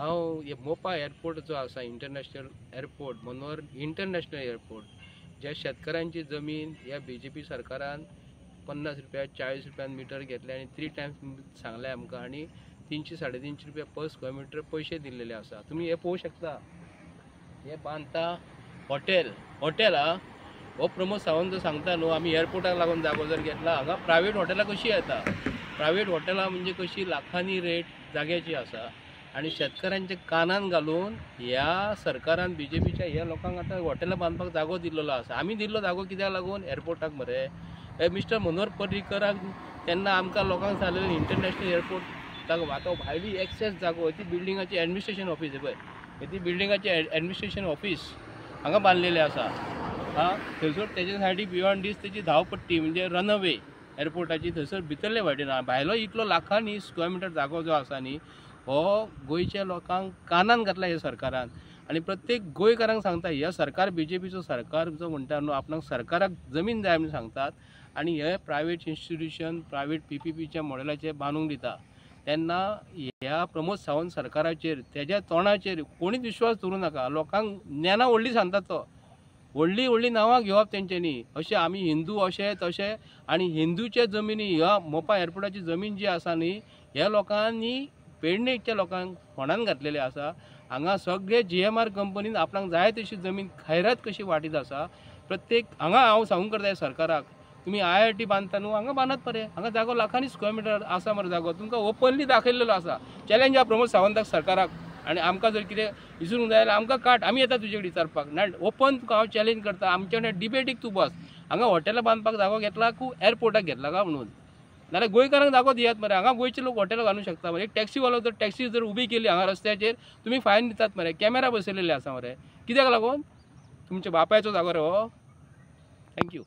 हांव मोपा एअरपोर्ट जो आसा इंटरनॅशनल एअरपोर्ट मनोहर इंटरनॅशनल एअरपोर्ट ज्या शेतकऱ्यांची जमीन ह्या BJP सरकारान 50 रुपया 40 रुपयान मीटर घेतले आणि 3 टायम्स सांगले आमकां आणि 300-350 रुपया पर स्क्वेअर मीटर पैसे दिलेले आसा। तुम्ही हे पळोवंक शकता, हे बांदता हॉटेल हो प्रमोद सावंत जो सांगता न्हू आमी एअरपोर्टाक लागून जागो जर घेतला, हांगा प्रायवेट हॉटेलां कशी येता, प्रायवेट हॉटेलां म्हणजे कशी लाखांनी रेट जाग्याची आसा आणि शेतकऱ्यांच्या कानान घालून ह्या सरकारान BJPच्या ह्या लोकांक आतां हॉटेलां बांदपाक जागो दिल्लो आसा। आमी दिल्लो जागो कित्याक लागून एअरपोर्टाक मरे हे मिस्टर मनोहर पर्रीकराक तेन्ना आमकां लोकांक सांगलेलें इंटरनॅशनल एअरपोर्ट जागो म्हाका भायली एक्सेस जागो ती बिल्डिंगाची एडमिनिस्ट्रेशन ऑफिस पळय ती बिल्डिंगाची एडमिनिस्ट्रेशन ऑफिस हांगा बांदलेलें आसा। थंयसर तेजे सायडीक बियॉन्ड दीस तेजी धांवपट्टी म्हणजे रनअवे एअरपोर्टाची थंयसर भितरले वाटेन भायलो इतलो लाखांनी स्क्वेअर मीटर जागो जो आसा न्ही हो गोंयच्या लोकांक कानान घातला ह्या सरकारान आणि प्रत्येक गोंयकारांक सांगता ह्या सरकार BJPचो सरकार जो म्हणटा न्हू आपणाक सरकाराक जमीन जाय म्हणून सांगतात आणि हे प्रायवेट इन्स्टिट्यूशन प्रायवेट PPPच्या मॉडेलाचेर बांदूंक दिता तेन्ना ह्या प्रमोद सावंत सरकाराचेर तेज्या तोंडाचेर कोणीच विश्वास दवरूं नाका। लोकांक ज्ञाना व्हडली सांगता तो व्हडली नांवां घेवप तेंच्यांनी अशें आमी हिंदू अशें तशें आणि हिंदूचे जमिनी ह्या मोपा एअरपोर्टाची जमीन जी आसा न्ही ह्या लोकांनी पेडणेच्या लोकांक फोंडान घातलेले आसा। हांगा सगळे GMR कंपनीन आपणाक जाय तशी जमीन खैरात कशी वाटीत आसा। प्रत्येक हांगा हांव सांगूंक करता सरकाराक तुम्ही IIT बांदता न्हू हांगा बांदत मरे हांगा जागो लाखांनी स्क्वेअर मीटर आसा मरे जागो तुमकां ओपनली दाखयलेलो आसा। चॅलेंज हा प्रमोद सावंताक सरकाराक आणि आमकां जर कितें विचारूंक जाय जाल्यार आमकां काट आमी येता तुजे कडेन विचारपाक ना ओपन तुका हांव चॅलेंज करता आमचे कडेन डिबेटीक तूं बस हांगा हॉटेलां बांदपाक जागो घेतला कू एअरपोर्टाक घेतला काय म्हणून नाल्यार गोंयकारांक जागो दियात मरे हांगा गोंयचे लोक हॉटेलां घालूंक शकता मरे एक टॅक्सीवालो जर टॅक्सी जर उबी केली हांगा रस्त्याचेर तुमी फायन दितात मरे कॅमेरा बसयलेले आसा मरे कित्याक लागून तुमच्या बापायचो जागो रे हो। थँक्यू।